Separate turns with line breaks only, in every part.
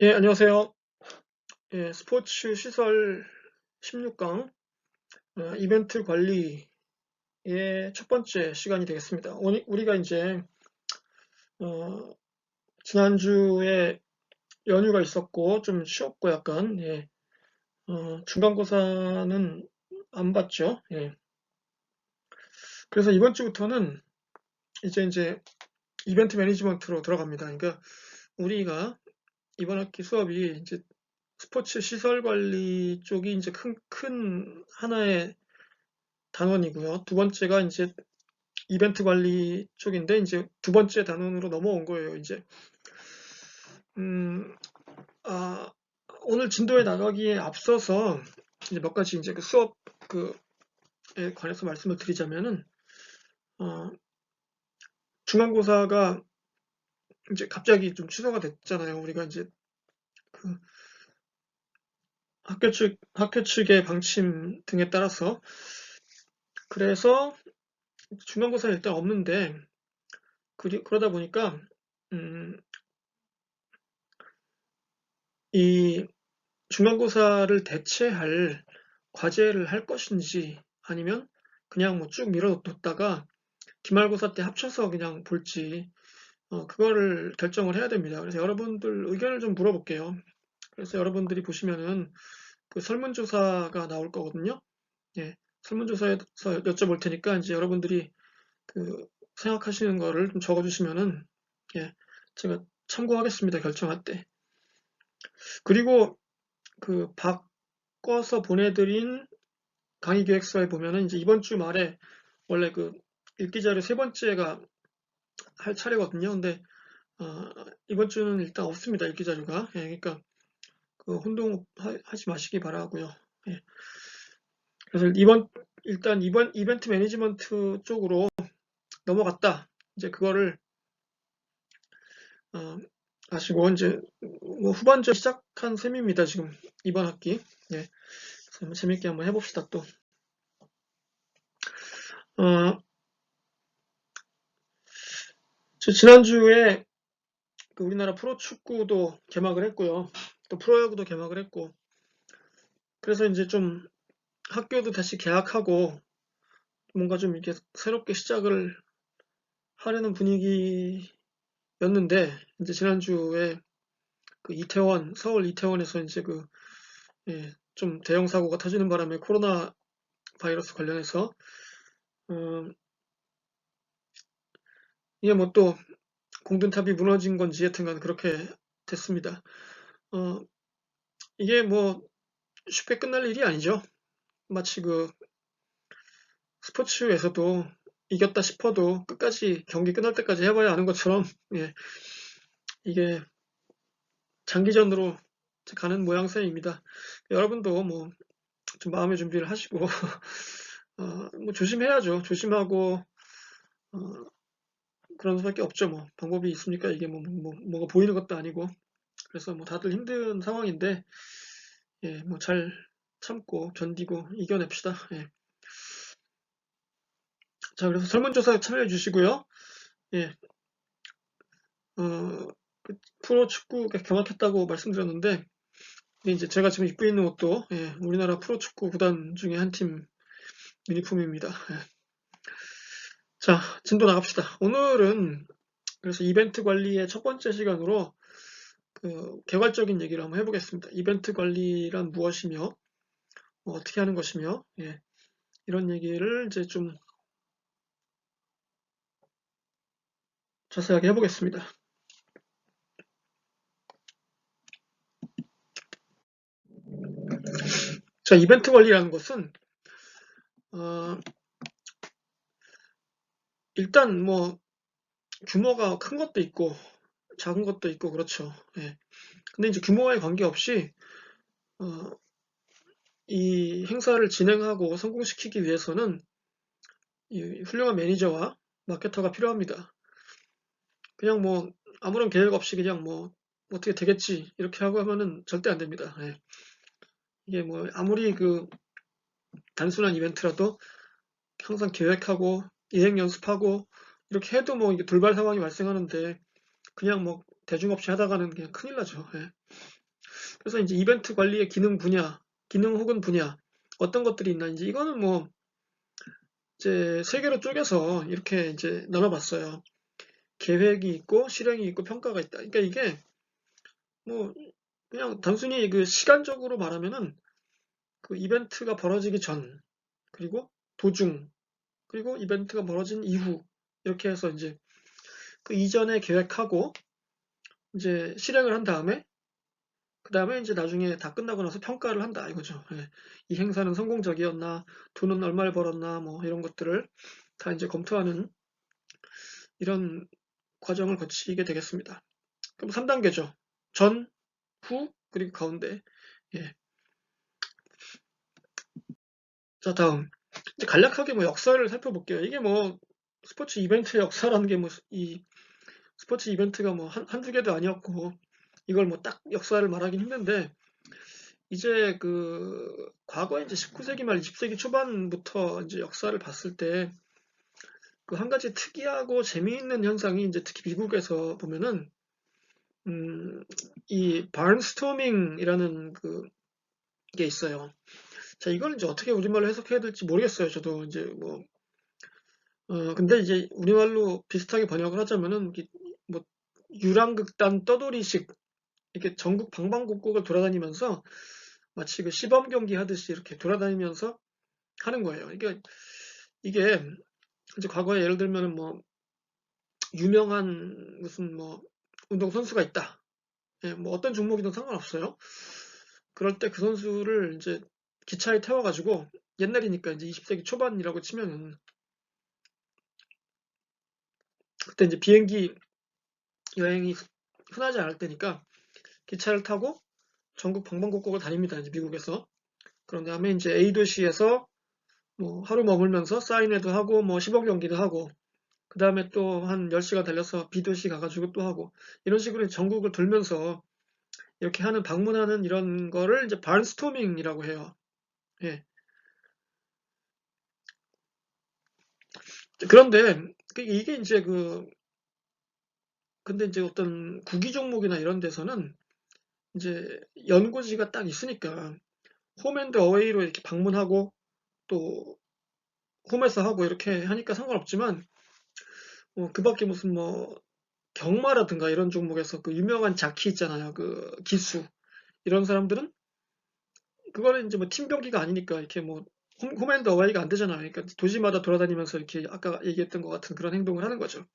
예, 안녕하세요. 예, 스포츠 시설 16강 이벤트 관리의 첫 번째 시간이 되겠습니다. 우리가 이제 어, 지난주에 연휴가 있었고 좀 쉬었고 약간 중간고사는 안 봤죠. 예. 그래서 이번 주부터는 이제 이벤트 매니지먼트로 들어갑니다. 그러니까 우리가 이번 학기 수업이 이제 스포츠 시설 관리 쪽이 이제 큰 하나의 단원이고요. 두 번째가 이제 이벤트 관리 쪽인데 이제 두 번째 단원으로 넘어온 거예요. 이제 음, 아, 오늘 진도에 나가기에 앞서서 이제 몇 가지 이제 그 수업 그에 관해서 말씀을 드리자면은 어, 중간고사가 이제 갑자기 좀 취소가 됐잖아요. 우리가 이제 그 학교 측의 방침 등에 따라서 그래서 중간고사는 일단 없는데 그러다 보니까 음, 이 중간고사를 대체할 과제를 할 것인지 아니면 그냥 뭐 쭉 밀어뒀다가 기말고사 때 합쳐서 그냥 볼지 그거를 결정을 해야 됩니다. 그래서 여러분들 의견을 좀 물어볼게요. 그래서 여러분들이 보시면은 그 설문조사가 나올 거거든요. 예, 설문조사에서 여쭤볼 테니까 이제 여러분들이 그 생각하시는 거를 좀 적어주시면은 예, 제가 참고하겠습니다. 결정할 때. 그리고 그 바꿔서 보내드린 강의 기획서에 보면은 이제 이번 주 말에 원래 그 읽기 자료 세 번째가 할 차례거든요. 근데 이번 주는 일단 없습니다. 읽기 자료가. 예, 그러니까 그 혼동하지 마시기 바라고요. 예. 그래서 이번 이벤트 매니지먼트 쪽으로 넘어갔다. 이제 그거를 어, 아시고 이제 뭐 후반전 시작한 셈입니다. 지금 이번 학기. 예. 그래서 재밌게 한번 해봅시다 또. 어, 지난주에 그 우리나라 프로축구도 개막을 했고요. 또 프로야구도 개막을 했고, 그래서 이제 좀 학교도 다시 개학하고 뭔가 좀 이렇게 새롭게 시작을 하려는 분위기였는데, 이제 지난주에 그 서울 이태원에서 이제 좀 대형 사고가 터지는 바람에 코로나 바이러스 관련해서, 어, 이게 뭐 또 공든탑이 무너진 건지 여튼간 그렇게 됐습니다. 어, 이게 뭐 쉽게 끝날 일이 아니죠. 마치 그 스포츠에서도 이겼다 싶어도 끝까지 경기 끝날 때까지 해봐야 아는 것처럼 예, 이게 장기전으로 가는 모양새입니다. 여러분도 뭐 좀 마음의 준비를 하시고 뭐 조심해야죠. 조심하고 어, 그런 수밖에 없죠. 뭐 방법이 있습니까? 이게 뭐가 보이는 것도 아니고 그래서 뭐 다들 힘든 상황인데 예, 뭐 잘 참고 견디고 이겨냅시다. 예. 자, 그래서 설문조사 참여해 주시고요. 예, 어, 그 프로축구가 개막했다고 말씀드렸는데 이제 제가 지금 입고 있는 옷도 예, 우리나라 프로축구 구단 중에 한 팀 유니폼입니다. 예. 자, 진도 나갑시다. 오늘은 그래서 이벤트 관리의 첫 번째 시간으로 그 개괄적인 얘기를 한번 해보겠습니다. 이벤트 관리란 무엇이며 어떻게 하는 것이며 예, 이런 얘기를 이제 좀 자세하게 해보겠습니다. 자, 이벤트 관리라는 것은 어, 일단 뭐 규모가 큰 것도 있고 작은 것도 있고 그렇죠. 예. 근데 이제 규모와의 관계없이 어, 이 행사를 진행하고 성공시키기 위해서는 이 훌륭한 매니저와 마케터가 필요합니다. 그냥 뭐 아무런 계획 없이 그냥 뭐 어떻게 되겠지 이렇게 하고 하면은 절대 안 됩니다. 예. 이게 뭐 아무리 그 단순한 이벤트라도 항상 계획하고 이행 연습하고 이렇게 해도 뭐 이게 돌발 상황이 발생하는데 그냥 뭐 대중 없이 하다가는 그냥 큰일 나죠. 예. 그래서 이제 이벤트 관리의 기능 혹은 분야, 어떤 것들이 있나, 이제 이거는 뭐, 이제 세 개로 쪼개서 이렇게 이제 나눠봤어요. 계획이 있고, 실행이 있고, 평가가 있다. 그러니까 이게 뭐, 그냥 단순히 그 시간적으로 말하면은 그 이벤트가 벌어지기 전, 그리고 도중, 그리고 이벤트가 벌어진 이후, 이렇게 해서 이제 그 이전에 계획하고, 이제 실행을 한 다음에, 그 다음에 이제 나중에 다 끝나고 나서 평가를 한다 이거죠. 예. 이 행사는 성공적이었나, 돈은 얼마를 벌었나, 뭐 이런 것들을 다 이제 검토하는 이런 과정을 거치게 되겠습니다. 그럼 3단계죠. 전, 후, 그리고 가운데. 예. 자, 다음. 이제 간략하게 뭐 역사를 살펴볼게요. 이게 뭐 스포츠 이벤트의 역사라는 게 뭐 이 스포츠 이벤트가 뭐 한두 개도 아니었고 이걸 뭐 딱 역사를 말하긴 힘든데 이제 그 과거에 이제 19세기 말 20세기 초반부터 이제 역사를 봤을 때 그 한 가지 특이하고 재미있는 현상이 이제 특히 미국에서 보면은 이 바른스토밍이라는 게 있어요. 자, 이걸 이제 어떻게 우리말로 해석해야 될지 모르겠어요. 저도 이제 뭐 근데 이제 우리말로 비슷하게 번역을 하자면은 뭐 유랑극단 떠돌이식 이렇게 전국 방방곡곡을 돌아다니면서 마치 그 시범 경기 하듯이 이렇게 돌아다니면서 하는 거예요. 이게 이제 과거에 예를 들면은 뭐 유명한 무슨 뭐 운동 선수가 있다. 예, 뭐 어떤 종목이든 상관없어요. 그럴 때 그 선수를 이제 기차에 태워가지고 옛날이니까 이제 20세기 초반이라고 치면은 그때 이제 비행기 여행이 흔하지 않을 때니까 기차를 타고 전국 방방곡곡을 다닙니다. 이제 미국에서. 그런 다음에 이제 A 도시에서 뭐 하루 머물면서 사인회도 하고 뭐 시범 경기도 하고 그 다음에 또 한 10시간 달려서 B 도시 가가지고 또 하고 이런 식으로 전국을 돌면서 이렇게 하는 방문하는 이런 거를 이제 바른스토밍이라고 해요. 예. 그런데 이게 이제 근데 이제 어떤 구기 종목이나 이런 데서는 이제 연고지가 딱 있으니까 홈앤드 어웨이로 이렇게 방문하고 또 홈에서 하고 이렇게 하니까 상관없지만 그 밖에 무슨 뭐 경마라든가 이런 종목에서 그 유명한 자키 있잖아요. 그 기수 이런 사람들은 그거는 이제 뭐 팀 경기가 아니니까 이렇게 뭐 홈앤드 어웨이가 안 되잖아요. 그러니까 도시마다 돌아다니면서 이렇게 아까 얘기했던 것 같은 그런 행동을 하는 거죠.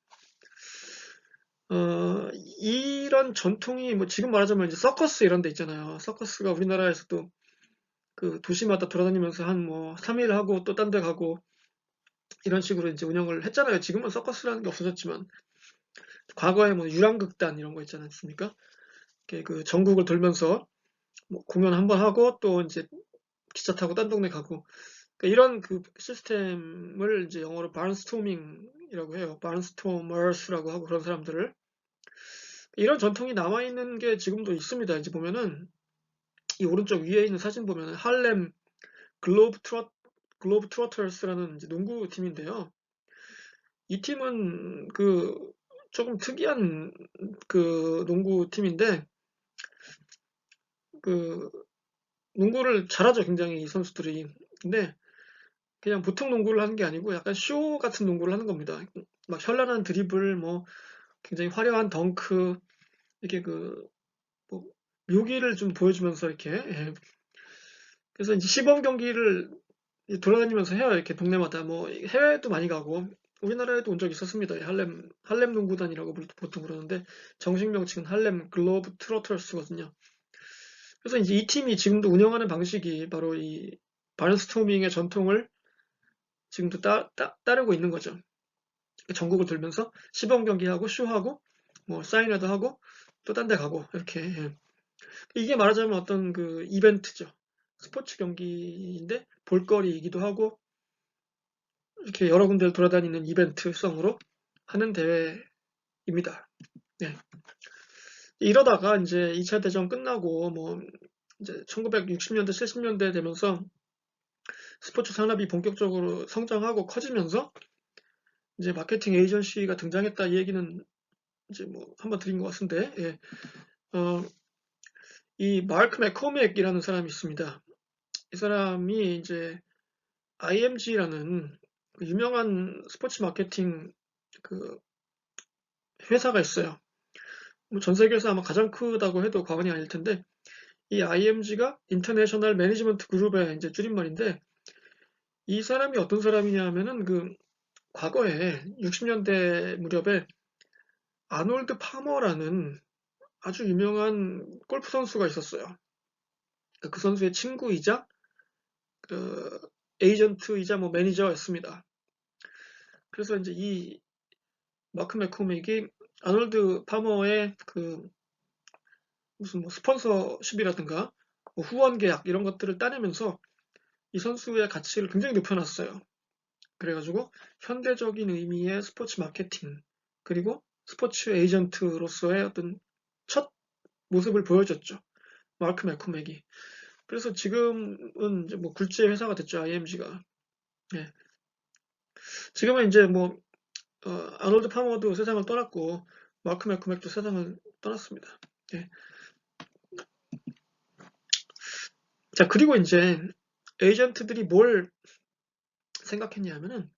이런 전통이 뭐 지금 말하자면 이제 서커스 이런 데 있잖아요. 서커스가 우리나라에서도 그 도시마다 돌아다니면서 한 뭐 3일 하고 또 딴 데 가고 이런 식으로 이제 운영을 했잖아요. 지금은 서커스라는 게 없어졌지만 과거에 뭐 유랑극단 이런 거 있지 않습니까? 이렇게 그 전국을 돌면서 뭐 공연 한번 하고 또 이제 기차 타고 딴 동네 가고 그러니까 이런 그 시스템을 이제 영어로 바른스토밍이라고 해요. 바른스토머스라고 하고 그런 사람들을 이런 전통이 남아 있는 게 지금도 있습니다. 이제 보면은 이 오른쪽 위에 있는 사진 보면은 할렘 글로브 트로터스라는 이제 농구 팀인데요. 이 팀은 조금 특이한 그 농구 팀인데 그 농구를 잘하죠. 굉장히 이 선수들이. 근데 그냥 보통 농구를 하는 게 아니고 약간 쇼 같은 농구를 하는 겁니다. 막 현란한 드리블, 뭐 굉장히 화려한 덩크, 이렇게 뭐 묘기를 좀 보여주면서 이렇게. 예. 그래서 이제 시범 경기를 돌아다니면서 해요. 이렇게 동네마다. 뭐 해외도 많이 가고 우리나라에도 온 적 있었습니다. 할렘 농구단이라고 보통 그러는데 정식 명칭은 할렘 글로브 트로터스거든요. 그래서 이제 이 팀이 지금도 운영하는 방식이 바로 이 바른스토밍의 전통을 지금도 따르고 있는 거죠. 전국을 돌면서 시범 경기하고 쇼하고 뭐 사인회도 하고 또 딴 데 가고 이렇게. 예. 이게 말하자면 어떤 그 이벤트죠. 스포츠 경기인데 볼거리이기도 하고 이렇게 여러 군데를 돌아다니는 이벤트성으로 하는 대회입니다. 네. 이러다가 이제 2차 대전 끝나고 뭐 이제 1960년대, 70년대 되면서 스포츠 산업이 본격적으로 성장하고 커지면서 이제 마케팅 에이전시가 등장했다 이 얘기는 이제 뭐 한번 드린 것 같은데, 예. 이 마크 맥코맥이라는 사람이 있습니다. 이 사람이 이제 IMG라는 그 유명한 스포츠 마케팅 그 회사가 있어요. 뭐 전 세계에서 아마 가장 크다고 해도 과언이 아닐 텐데, 이 IMG가 인터내셔널 매니지먼트 그룹의 이제 줄임말인데, 이 사람이 어떤 사람이냐 하면은 그 과거에 60년대 무렵에 아놀드 파머라는 아주 유명한 골프 선수가 있었어요. 그 선수의 친구이자 그 에이전트이자 뭐 매니저였습니다. 그래서 이제 이 마크 맥코맥이 아놀드 파머의 그 무슨 뭐 스폰서십이라든가 뭐 후원 계약 이런 것들을 따내면서 이 선수의 가치를 굉장히 높여놨어요. 그래가지고 현대적인 의미의 스포츠 마케팅 그리고 스포츠 에이전트로서의 어떤 첫 모습을 보여줬죠. 마크 맥코맥이. 그래서 지금은 이제 뭐 굴지의 회사가 됐죠. IMG가. 예. 지금은 이제 뭐 아놀드 파머도 세상을 떠났고 마크 맥코맥도 세상을 떠났습니다. 예. 자, 그리고 이제 에이전트들이 뭘 생각했냐면은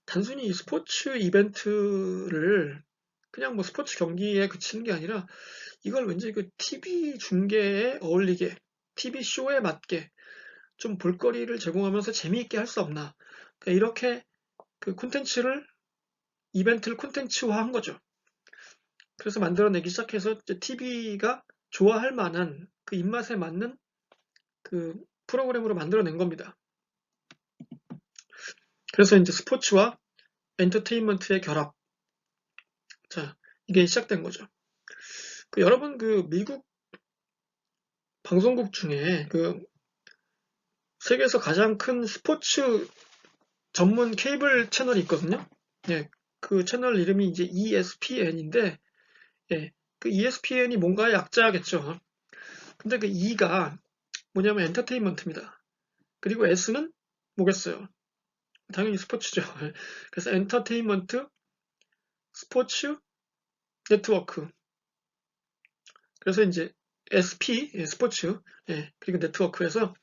단순히 스포츠 이벤트를 그냥 뭐 스포츠 경기에 그치는 게 아니라 이걸 왠지 그 TV 중계에 어울리게, TV 쇼에 맞게 좀 볼거리를 제공하면서 재미있게 할 수 없나. 그러니까 이렇게 그 콘텐츠를, 이벤트를 콘텐츠화한 거죠. 그래서 만들어내기 시작해서 TV가 좋아할 만한 그 입맛에 맞는 그 프로그램으로 만들어낸 겁니다. 그래서 이제 스포츠와 엔터테인먼트의 결합. 자, 이게 시작된 거죠. 여러분 그 미국 방송국 중에 그 세계에서 가장 큰 스포츠 전문 케이블 채널이 있거든요. 예, 그 채널 이름이 이제 ESPN인데, 예, 그 ESPN이 뭔가의 약자겠죠. 근데 그 E가 뭐냐면 엔터테인먼트입니다. 그리고 S는 뭐겠어요? 당연히 스포츠죠. 그래서 엔터테인먼트 스포츠 네트워크. 그래서 이제 SP 예, 스포츠 예, 그리고 네트워크에서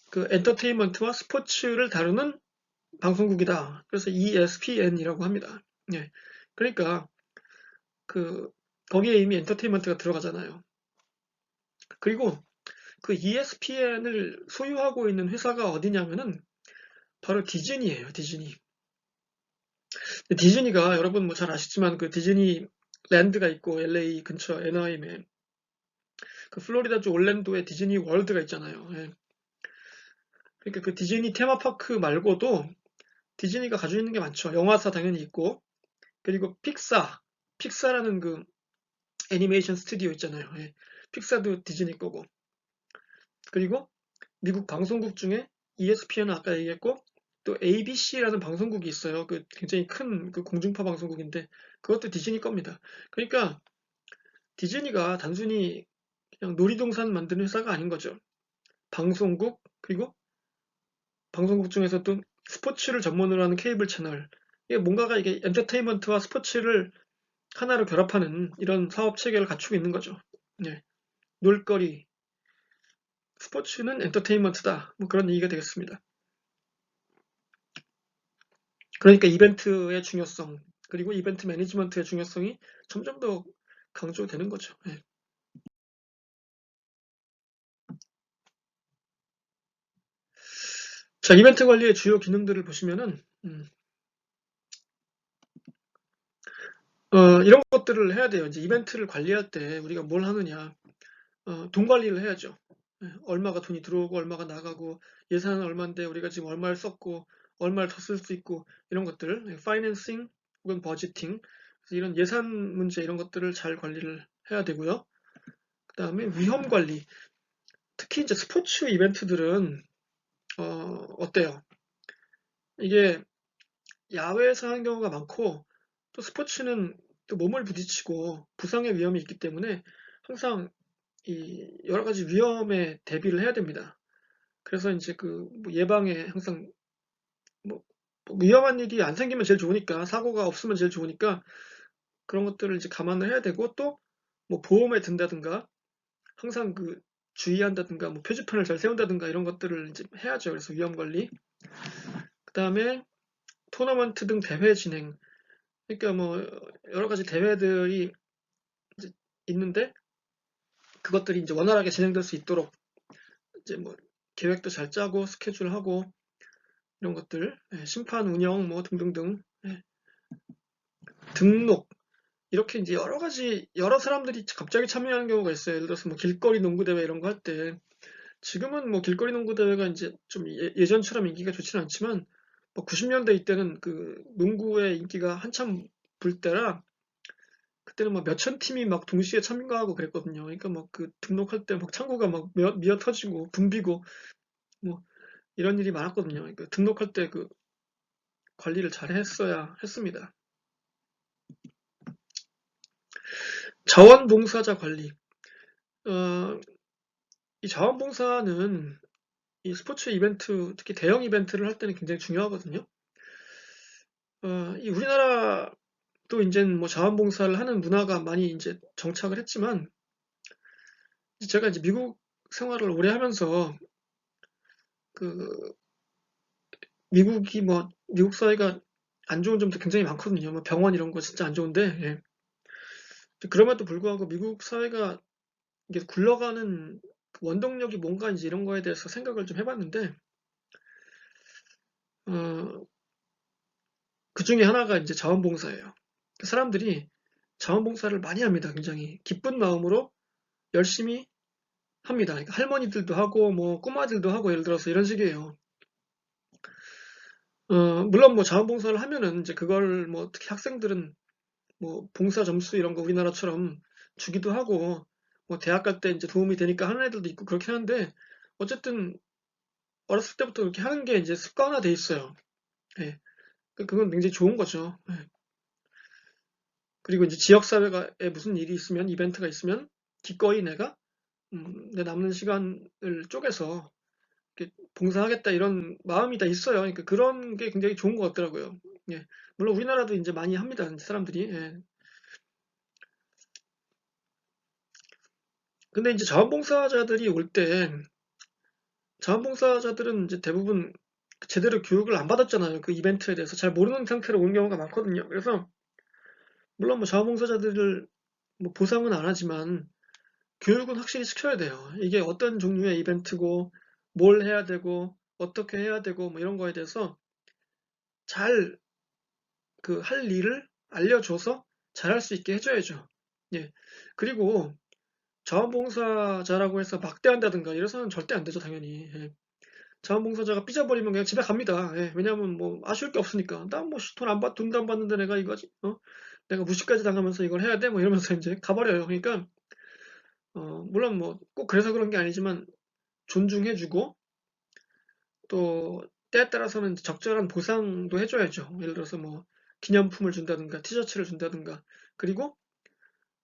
그 엔터테인먼트와 스포츠를 다루는 방송국이다. 그래서 ESPN이라고 합니다. 예. 그러니까 그 거기에 이미 엔터테인먼트가 들어가잖아요. 그리고 그 ESPN을 소유하고 있는 회사가 어디냐면은 바로 디즈니예요. 디즈니. 디즈니가 여러분 뭐 잘 아시지만 그 디즈니 랜드가 있고 LA 근처 애너하임에 그 플로리다주 올랜도에 디즈니 월드가 있잖아요. 예. 그러니까 그 디즈니 테마파크 말고도 디즈니가 가지고 있는 게 많죠. 영화사 당연히 있고 그리고 픽사라는 그 애니메이션 스튜디오 있잖아요. 예. 픽사도 디즈니 거고. 그리고 미국 방송국 중에 ESPN은 아까 얘기했고 또 ABC라는 방송국이 있어요. 그 굉장히 큰 그 공중파 방송국인데 그것도 디즈니 겁니다. 그러니까 디즈니가 단순히 그냥 놀이동산 만드는 회사가 아닌 거죠. 방송국 그리고 방송국 중에서도 스포츠를 전문으로 하는 케이블 채널 이게 뭔가가 이게 엔터테인먼트와 스포츠를 하나로 결합하는 이런 사업 체계를 갖추고 있는 거죠. 네. 놀거리, 스포츠는 엔터테인먼트다. 뭐 그런 얘기가 되겠습니다. 그러니까 이벤트의 중요성, 그리고 이벤트 매니지먼트의 중요성이 점점 더 강조되는 거죠. 네. 자, 이벤트 관리의 주요 기능들을 보시면은, 이런 것들을 해야 돼요. 이제 이벤트를 관리할 때 우리가 뭘 하느냐, 돈 관리를 해야죠. 예, 얼마가 돈이 들어오고 얼마가 나가고 예산은 얼마인데 우리가 지금 얼마를 썼고 얼마를 더 쓸 수 있고 이런 것들, 파이낸싱 혹은 버지팅 이런 예산 문제 이런 것들을 잘 관리를 해야 되고요. 그 다음에 위험 관리, 특히 이제 스포츠 이벤트들은 어때요? 이게 야외에서 하는 경우가 많고 또 스포츠는 또 몸을 부딪히고 부상의 위험이 있기 때문에 항상 이 여러 가지 위험에 대비를 해야 됩니다. 그래서 이제 그뭐 예방에 항상 뭐 위험한 일이 안 생기면 제일 좋으니까 사고가 없으면 제일 좋으니까 그런 것들을 이제 감안을 해야 되고, 또 뭐 보험에 든다든가 항상 주의한다든가 뭐 표지판을 잘 세운다든가 이런 것들을 이제 해야죠. 그래서 위험 관리. 그다음에 토너먼트 등 대회 진행. 그러니까 뭐 여러 가지 대회들이 이제 있는데 그것들이 이제 원활하게 진행될 수 있도록 이제 뭐 계획도 잘 짜고 스케줄하고 이런 것들, 심판 운영 뭐 등등등, 등록 이렇게 이제 여러 가지 여러 사람들이 갑자기 참여하는 경우가 있어요. 예를 들어서 뭐 길거리 농구 대회 이런 거 할 때 지금은 뭐 길거리 농구 대회가 이제 좀 예전처럼 인기가 좋지는 않지만 뭐 90년대 이때는 그 농구의 인기가 한참 불 때라 그때는 막 몇천 팀이 막 동시에 참가하고 그랬거든요. 그러니까 막 그 등록할 때 막 창구가 막 미어 터지고 붐비고 뭐 이런 일이 많았거든요. 그러니까 등록할 때 그 관리를 잘 했어야 했습니다. 자원봉사자 관리. 어, 이 자원봉사는 이 스포츠 이벤트, 특히 대형 이벤트를 할 때는 굉장히 중요하거든요. 이 우리나라도 이제는 뭐 자원봉사를 하는 문화가 많이 이제 정착을 했지만, 제가 이제 미국 생활을 오래 하면서 그 미국이 뭐 미국 사회가 안 좋은 점도 굉장히 많거든요. 뭐 병원 이런 거 진짜 안 좋은데, 예. 그럼에도 불구하고 미국 사회가 이게 굴러가는 그 원동력이 뭔가인지 이런 거에 대해서 생각을 좀 해봤는데, 어, 그 중에 하나가 이제 자원봉사예요. 사람들이 자원봉사를 많이 합니다. 굉장히 기쁜 마음으로 열심히 합니다. 그러니까 할머니들도 하고 뭐 꼬마들도 하고 예를 들어서 이런 식이에요. 물론 뭐 자원봉사를 하면은 이제 그걸 뭐 특히 학생들은 뭐 봉사 점수 이런 거 우리나라처럼 주기도 하고 뭐 대학 갈 때 이제 도움이 되니까 하는 애들도 있고 그렇긴 한데 어쨌든 어렸을 때부터 그렇게 하는 게 이제 습관화돼 있어요. 예. 그건 굉장히 좋은 거죠. 예. 그리고 이제 지역사회에 무슨 일이 있으면 이벤트가 있으면 기꺼이 내가 내 남는 시간을 쪼개서 이렇게 봉사하겠다 이런 마음이 다 있어요. 그러니까 그런 게 굉장히 좋은 것 같더라고요. 예. 물론 우리나라도 이제 많이 합니다. 이제 사람들이. 예. 근데 이제 자원봉사자들이 올 때 자원봉사자들은 이제 대부분 제대로 교육을 안 받았잖아요. 그 이벤트에 대해서 잘 모르는 상태로 온 경우가 많거든요. 그래서 물론 뭐 자원봉사자들을 뭐 보상은 안 하지만 교육은 확실히 시켜야 돼요. 이게 어떤 종류의 이벤트고 뭘 해야 되고 어떻게 해야 되고 뭐 이런 거에 대해서 잘 그 할 일을 알려줘서 잘할 수 있게 해줘야죠. 예. 그리고 자원봉사자라고 해서 막대한다든가 이래서는 절대 안 되죠, 당연히. 예. 자원봉사자가 삐져버리면 그냥 집에 갑니다. 예. 왜냐하면 뭐 아쉬울 게 없으니까. 나 뭐 돈도 안 받는데 내가 이거지, 내가 무시까지 당하면서 이걸 해야 돼? 뭐 이러면서 이제 가버려요. 그러니까, 물론 뭐 꼭 그래서 그런 게 아니지만 존중해주고 또 때에 따라서는 적절한 보상도 해줘야죠. 예를 들어서 뭐 기념품을 준다든가 티셔츠를 준다든가 그리고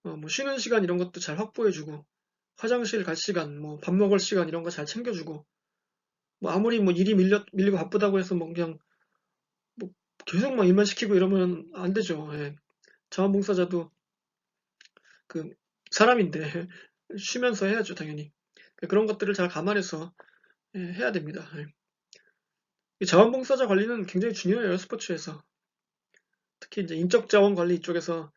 뭐 쉬는 시간 이런 것도 잘 확보해주고 화장실 갈 시간, 뭐 밥 먹을 시간 이런 거 잘 챙겨주고 뭐 아무리 뭐 일이 밀리고 바쁘다고 해서 뭐 그냥 뭐 계속 막 일만 시키고 이러면 안 되죠. 예. 자원봉사자도 그 사람인데 쉬면서 해야죠, 당연히. 그런 것들을 잘 감안해서 해야 됩니다. 예. 이 자원봉사자 관리는 굉장히 중요해요, 스포츠에서. 특히 이제 인적 자원 관리 쪽에서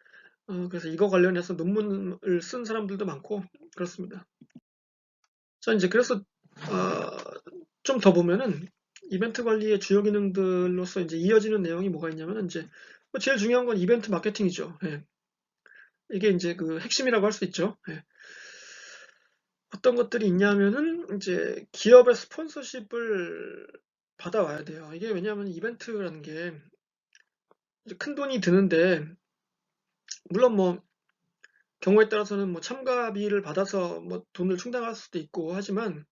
그래서 이거 관련해서 논문을 쓴 사람들도 많고 그렇습니다. 자, 이제 그래서 좀 더 보면은 이벤트 관리의 주요 기능들로서 이제 이어지는 내용이 뭐가 있냐면 이제 뭐 제일 중요한 건 이벤트 마케팅이죠. 예. 이게 이제 그 핵심이라고 할 수 있죠. 예. 어떤 것들이 있냐면은 이제 기업의 스폰서십을 받아와야 돼요. 이게 왜냐하면 이벤트라는 게 큰 돈이 드는데 물론 뭐 경우에 따라서는 뭐 참가비를 받아서 뭐 돈을 충당할 수도 있고 하지만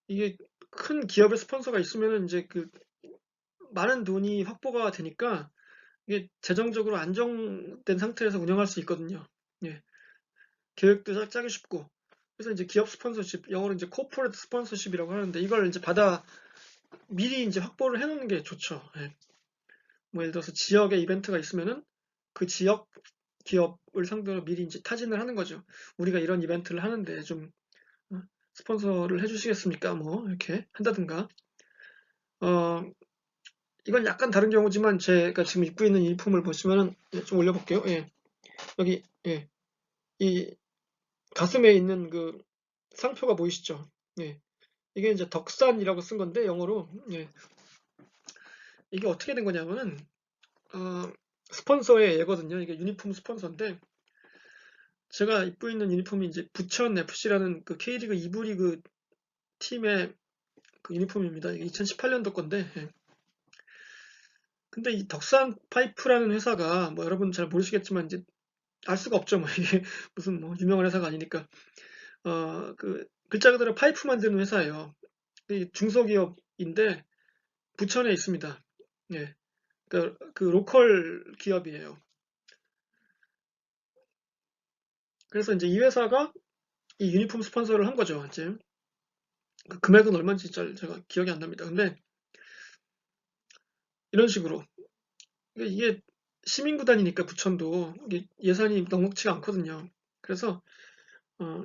이게 큰 기업의 스폰서가 있으면은 이제 그 많은 돈이 확보가 되니까 이게 재정적으로 안정된 상태에서 운영할 수 있거든요. 예. 계획도 짜기 쉽고. 그래서 이제 기업 스폰서십, 영어로 이제 코퍼레이트 스폰서십이라고 하는데 이걸 이제 미리 이제 확보를 해놓는 게 좋죠. 예. 뭐 예를 들어서 지역에 이벤트가 있으면은 그 지역 기업을 상대로 미리 이제 타진을 하는 거죠. 우리가 이런 이벤트를 하는데 좀 스폰서를 해주시겠습니까? 뭐 이렇게 한다든가. 이건 약간 다른 경우지만 제가 지금 입고 있는 유니폼을 보시면은 좀 올려볼게요. 예, 여기 예, 이 가슴에 있는 그 상표가 보이시죠? 예, 이게 이제 덕산이라고 쓴 건데 영어로 예, 이게 어떻게 된 거냐면은 스폰서의 예거든요. 이게 유니폼 스폰서인데 제가 입고 있는 유니폼이 이제 부천 FC라는 그 K리그 2부 리그 팀의 그 유니폼입니다. 이게 2018년도 건데 예. 근데 이 덕산 파이프라는 회사가 뭐 여러분 잘 모르시겠지만 이제 알 수가 없죠. 뭐 이게 무슨 뭐 유명한 회사가 아니니까 그 글자 그대로 파이프 만드는 회사예요. 이 중소기업인데 부천에 있습니다. 예. 그 로컬 기업이에요. 그래서 이제 이 회사가 이 유니폼 스폰서를 한 거죠. 이제 그 금액은 얼마인지 제가 기억이 안 납니다. 근데 이런 식으로 이게 시민구단이니까 부천도 이게 예산이 넉넉치가 않거든요. 그래서 어,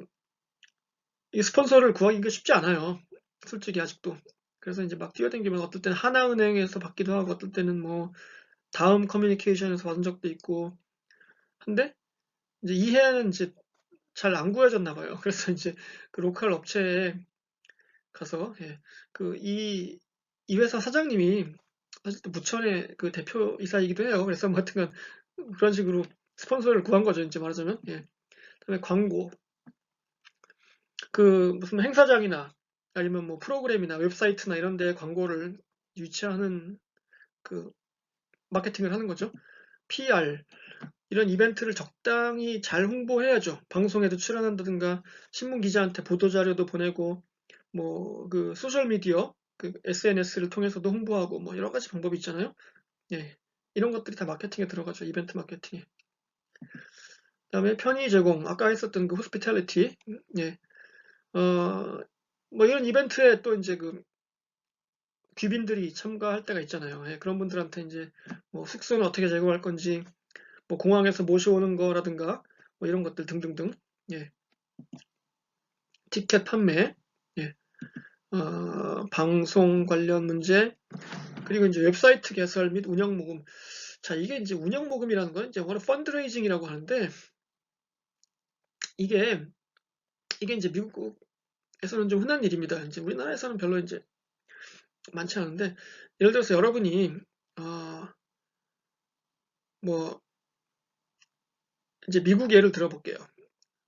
이 스폰서를 구하기가 쉽지 않아요. 솔직히 아직도. 그래서 이제 막 뛰어다니면 어떨 때는 하나은행에서 받기도 하고 어떨 때는 뭐 다음 커뮤니케이션에서 받은 적도 있고 한데 이제 이 해에는 이제 잘 안 구해졌나 봐요. 그래서 이제 그 로컬 업체에 가서 예, 이 회사 사장님이 사실 또 부천의 그 대표이사이기도 해요. 그래서 뭐 하여튼간 그런 식으로 스폰서를 구한 거죠. 이제 말하자면 예. 그다음에 광고 그 무슨 행사장이나 아니면 뭐 프로그램이나 웹사이트나 이런 데 광고를 유치하는 그 마케팅을 하는 거죠. PR 이런 이벤트를 적당히 잘 홍보해야죠. 방송에도 출연한다든가 신문 기자한테 보도 자료도 보내고 뭐 그 소셜 미디어 그 SNS를 통해서도 홍보하고 뭐 여러 가지 방법이 있잖아요. 예. 이런 것들이 다 마케팅에 들어가죠. 이벤트 마케팅에. 그다음에 편의 제공 아까 했었던 그 호스피탈리티 예. 뭐 이런 이벤트에 또 이제 그 귀빈들이 참가할 때가 있잖아요. 예, 그런 분들한테 이제 뭐 숙소는 어떻게 제공할 건지, 뭐 공항에서 모셔오는 거라든가, 뭐 이런 것들 등등등. 예, 티켓 판매, 예, 방송 관련 문제, 그리고 이제 웹사이트 개설 및 운영 모금. 자, 이게 이제 운영 모금이라는 건 이제 영어로 펀드레이징이라고 하는데, 이게, 이게 이제 미국에서는 좀 흔한 일입니다. 이제 우리나라에서는 별로 이제 많지 않은데, 예를 들어서 여러분이, 어, 뭐, 이제 미국 예를 들어볼게요.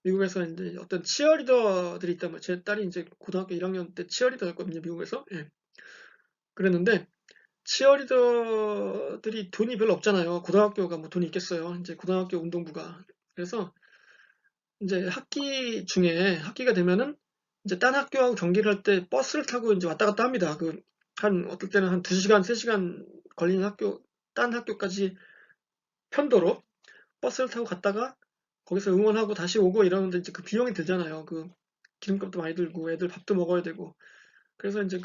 미국에서 이제 어떤 치어리더들이 있다면 제 딸이 이제 고등학교 1학년 때 치어리더였거든요, 미국에서. 예. 그랬는데 치어리더들이 돈이 별로 없잖아요. 고등학교가 뭐 돈이 있겠어요. 이제 고등학교 운동부가. 그래서 이제 학기 중에 학기가 되면은 이제 딴 학교하고 경기를 할 때 버스를 타고 이제 왔다 갔다 합니다. 그 한 어떨 때는 한 2시간, 3시간 걸리는 학교 딴 학교까지 편도로 버스를 타고 갔다가 거기서 응원하고 다시 오고 이러는데 이제 그 비용이 들잖아요. 그 기름값도 많이 들고 애들 밥도 먹어야 되고. 그래서 이제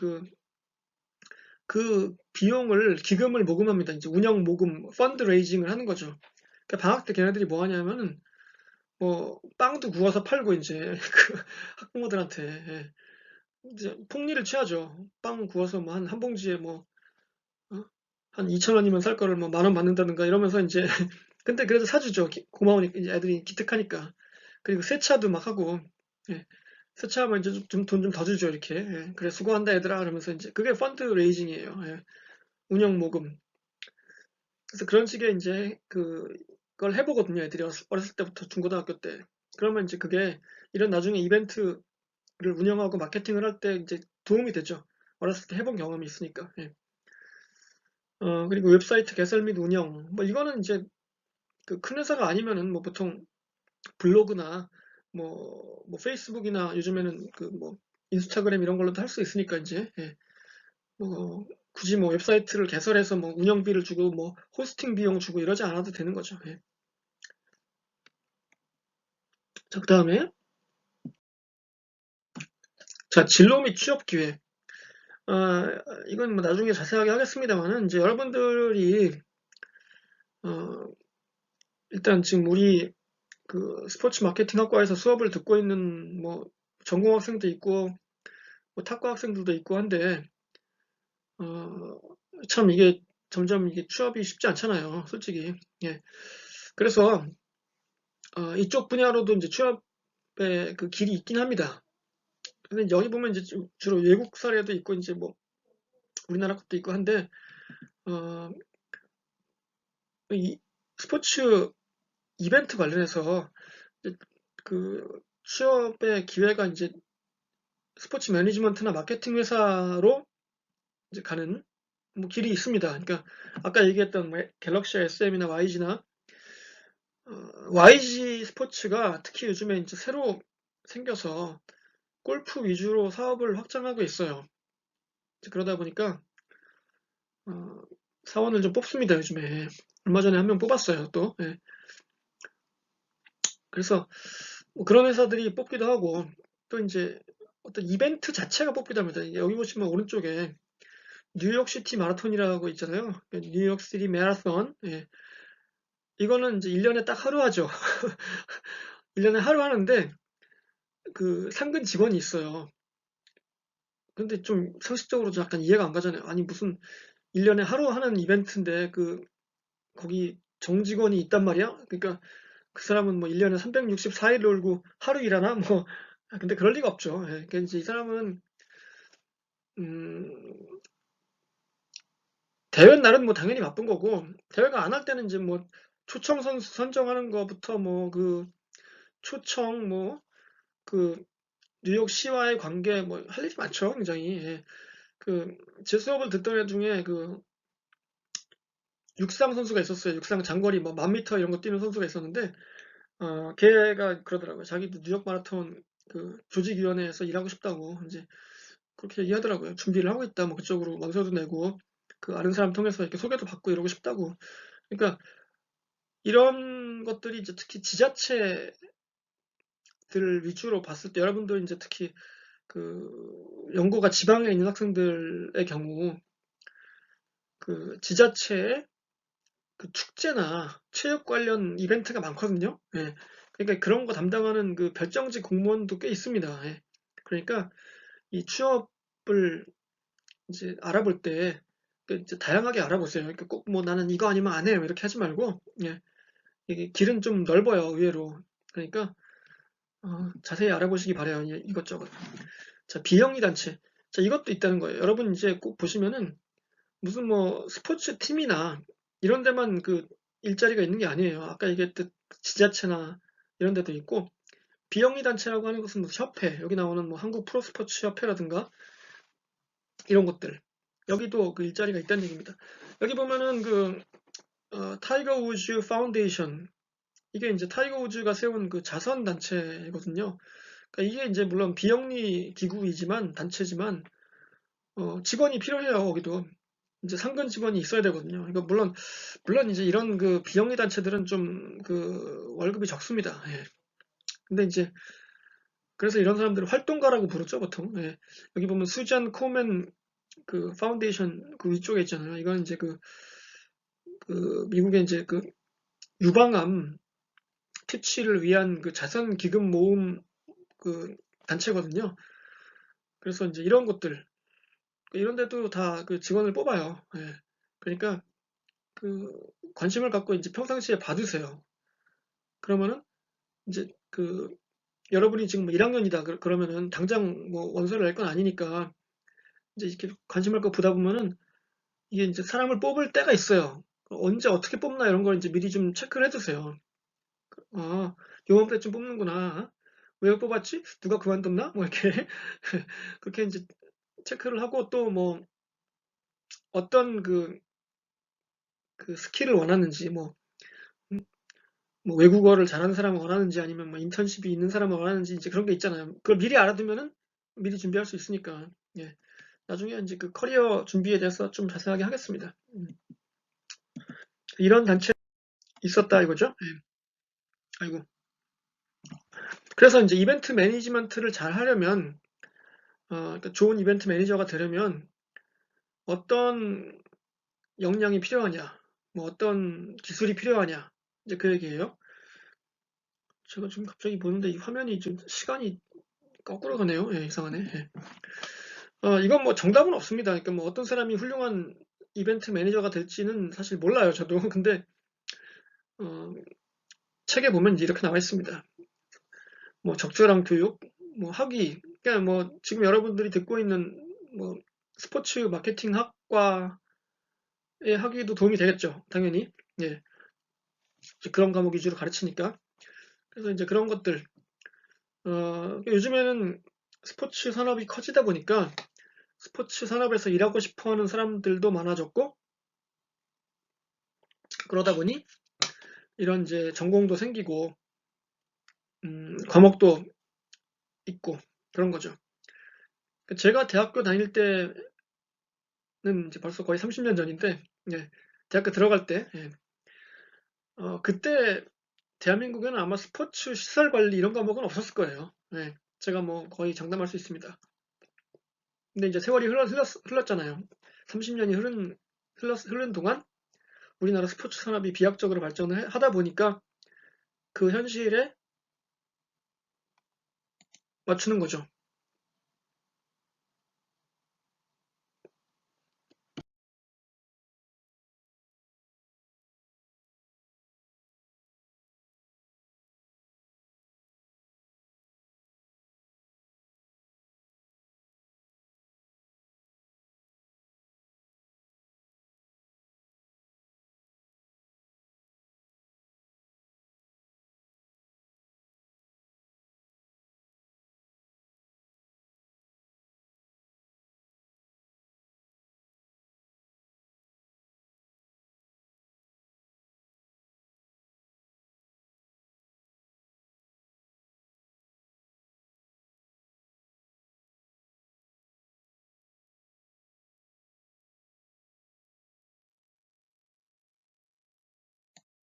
그 비용을 기금을 모금합니다. 이제 운영 모금, 펀드 레이징을 하는 거죠. 그러니까 방학 때 걔네들이 뭐 하냐면은 뭐 빵도 구워서 팔고 이제 그 학부모들한테 예. 이제 폭리를 취하죠. 빵 구워서 뭐 한 봉지에 뭐 어? 한 2천 원이면 살 거를 뭐 10,000원 받는다든가 이러면서 이제 근데 그래도 사주죠. 고마우니까 이제 애들이 기특하니까. 그리고 세차도 막 하고 예. 세차하면 이제 좀 돈 좀 더 주죠 이렇게. 예. 그래 수고한다 얘들아 그러면서 이제 그게 펀드 레이징이에요. 예. 운영 모금. 그래서 그런 식의 이제 그걸 해보거든요. 애들이 어렸을 때부터 중고등학교 때. 그러면 이제 그게 이런 나중에 이벤트를 운영하고 마케팅을 할 때 이제 도움이 되죠. 어렸을 때 해본 경험이 있으니까. 예. 그리고 웹사이트 개설 및 운영. 뭐 이거는 이제 그 큰 회사가 아니면은 뭐 보통 블로그나 뭐 페이스북이나 요즘에는 그 뭐 인스타그램 이런 걸로도 할 수 있으니까 이제 예. 뭐 굳이 뭐 웹사이트를 개설해서 뭐 운영비를 주고 뭐 호스팅 비용 주고 이러지 않아도 되는 거죠. 예. 자, 그다음에 자, 진로 및 취업 기회. 이건 뭐 나중에 자세하게 하겠습니다만은 이제 여러분들이 어, 일단 지금 우리 그 스포츠 마케팅 학과에서 수업을 듣고 있는 뭐 전공 학생도 있고 뭐 탁과 학생들도 있고 한데 어, 참 이게 점점 이게 취업이 쉽지 않잖아요, 솔직히. 예. 그래서 이쪽 분야로도 이제 취업의 그 길이 있긴 합니다. 근데 여기 보면 이제 주로 외국 사례도 있고 이제 뭐 우리나라 것도 있고 한데 어, 이 스포츠 이벤트 관련해서 이제 그 취업의 기회가 이제 스포츠 매니지먼트나 마케팅 회사로 이제 가는 뭐 길이 있습니다. 그러니까 아까 얘기했던 뭐 갤럭시 SM이나 YG나 YG 스포츠가 특히 요즘에 이제 새로 생겨서 골프 위주로 사업을 확장하고 있어요. 그러다 보니까 어, 사원을 좀 뽑습니다, 요즘에. 얼마 전에 한 명 뽑았어요, 또. 예. 그래서 뭐 그런 회사들이 뽑기도 하고 또 이제 어떤 이벤트 자체가 뽑기도 합니다. 여기 보시면 오른쪽에 뉴욕시티 마라톤이라고 있잖아요. 뉴욕시티 마라톤. 예. 이거는 이제 1년에 딱 하루 하죠. 1년에 하루 하는데 그 상근 직원이 있어요. 근데 좀 상식적으로 좀 약간 이해가 안 가잖아요. 아니 무슨 1년에 하루 하는 이벤트인데 그 거기 정직원이 있단 말이야? 그러니까 그 사람은 뭐 1년에 364일 놀고 하루 일하나? 뭐 근데 그럴 리가 없죠. 예. 그러니까 이제 이 사람은 음, 대회 날은 뭐 당연히 바쁜 거고 대회가 안 할 때는 이제 뭐 초청 선수 선정하는 거부터 뭐 그 초청 뭐 그 뉴욕시와의 관계 뭐 할 일이 많죠, 굉장히. 예. 그 제 수업을 듣던 애 중에 그 육상 선수가 있었어요. 육상 장거리 뭐 1000m 이런 거 뛰는 선수가 있었는데 걔가 그러더라고요. 자기도 뉴욕 마라톤 그 조직위원회에서 일하고 싶다고 이제 그렇게 얘기하더라고요. 준비를 하고 있다. 뭐 그쪽으로 원서도 내고 그 아는 사람 통해서 이렇게 소개도 받고 이러고 싶다고. 그러니까 이런 것들이 이제 특히 지자체들 위주로 봤을 때 여러분들 이제 특히 그 연고가 지방에 있는 학생들의 경우 그 지자체에 그 축제나 체육 관련 이벤트가 많거든요. 예. 그러니까 그런 거 담당하는 그 별정직 공무원도 꽤 있습니다. 예. 그러니까 이 취업을 이제 알아볼 때 그 이제 다양하게 알아보세요. 그러니까 꼭 뭐 나는 이거 아니면 안 해요. 이렇게 하지 말고 예. 이게 길은 좀 넓어요, 의외로. 그러니까 자세히 알아보시기 바래요. 이것저것. 자, 비영리 단체. 자, 이것도 있다는 거예요. 여러분 이제 꼭 보시면은 무슨 뭐 스포츠 팀이나 이런 데만 그 일자리가 있는 게 아니에요. 아까 얘기했듯 지자체나 이런 데도 있고 비영리 단체라고 하는 것은 뭐 협회, 여기 나오는 뭐 한국 프로스포츠 협회라든가 이런 것들. 여기도 그 일자리가 있다는 얘기입니다. 여기 보면은 그 타이거 우즈 파운데이션 이게 이제 타이거 우즈가 세운 그 자선 단체거든요. 그러니까 이게 이제 물론 비영리 기구이지만 단체지만 직원이 필요해요. 거기도 이제 상근 직원이 있어야 되거든요. 그러니까 물론 이제 이런 그 비영리 단체들은 좀 그 월급이 적습니다. 예. 근데 이제 그래서 이런 사람들을 활동가라고 부르죠, 보통. 예. 여기 보면 수잔 코맨 그 파운데이션 그 위쪽에 있잖아요. 이건 이제 그 미국의 이제 그 유방암 퇴치를 위한 그 자선 기금 모ım 그 단체거든요. 그래서 이제 이런 것들 이런 데도 다 그 직원을 뽑아요. 예. 그러니까 그 관심을 갖고 이제 평상시에 봐두세요. 그러면은 이제 그 여러분이 지금 뭐 1학년이다 그러면은 당장 뭐 원서를 낼 건 아니니까 이제 이렇게 관심을 갖고 보다 보면은 이게 이제 사람을 뽑을 때가 있어요. 언제 어떻게 뽑나 이런 걸 이제 미리 좀 체크를 해두세요. 아, 요맘때쯤 뽑는구나. 왜 뽑았지? 누가 그만뒀나? 뭐 이렇게 그렇게 이제 체크를 하고 또 뭐 어떤 그 스킬을 원하는지 뭐 외국어를 잘하는 사람을 원하는지 아니면 뭐 인턴십이 있는 사람을 원하는지 이제 그런 게 있잖아요. 그걸 미리 알아두면은 미리 준비할 수 있으니까. 예. 나중에 이제 그 커리어 준비에 대해서 좀 자세하게 하겠습니다. 이런 단체 있었다 이거죠? 예. 아이고. 그래서 이제 이벤트 매니지먼트를 잘 하려면 그러니까 좋은 이벤트 매니저가 되려면 어떤 역량이 필요하냐, 뭐 어떤 기술이 필요하냐, 이제 그 얘기예요. 제가 지금 갑자기 보는데 이 화면이 좀 시간이 거꾸로 가네요. 예, 이상하네. 예. 이건 뭐 정답은 없습니다. 그러니까 뭐 어떤 사람이 훌륭한 이벤트 매니저가 될지는 사실 몰라요, 저도. 근데 어, 책에 보면 이렇게 나와 있습니다. 뭐 적절한 교육, 뭐 학위, 그러니까 뭐 지금 여러분들이 듣고 있는 뭐 스포츠 마케팅 학과의 학위도 도움이 되겠죠, 당연히. 예, 이제 그런 과목 위주로 가르치니까. 그래서 이제 그런 것들, 요즘에는 스포츠 산업이 커지다 보니까 스포츠 산업에서 일하고 싶어 하는 사람들도 많아졌고, 그러다 보니 이런 이제 전공도 생기고, 과목도 있고, 그런 거죠. 제가 대학교 다닐 때는 이제 벌써 거의 30년 전인데, 예, 대학교 들어갈 때, 예, 그때 대한민국에는 아마 스포츠 시설 관리 이런 과목은 없었을 거예요. 예, 제가 뭐 거의 장담할 수 있습니다. 근데 이제 세월이 흘렀잖아요. 30년이 흐른 동안 우리나라 스포츠 산업이 비약적으로 발전을 하다 보니까 그 현실에 맞추는 거죠.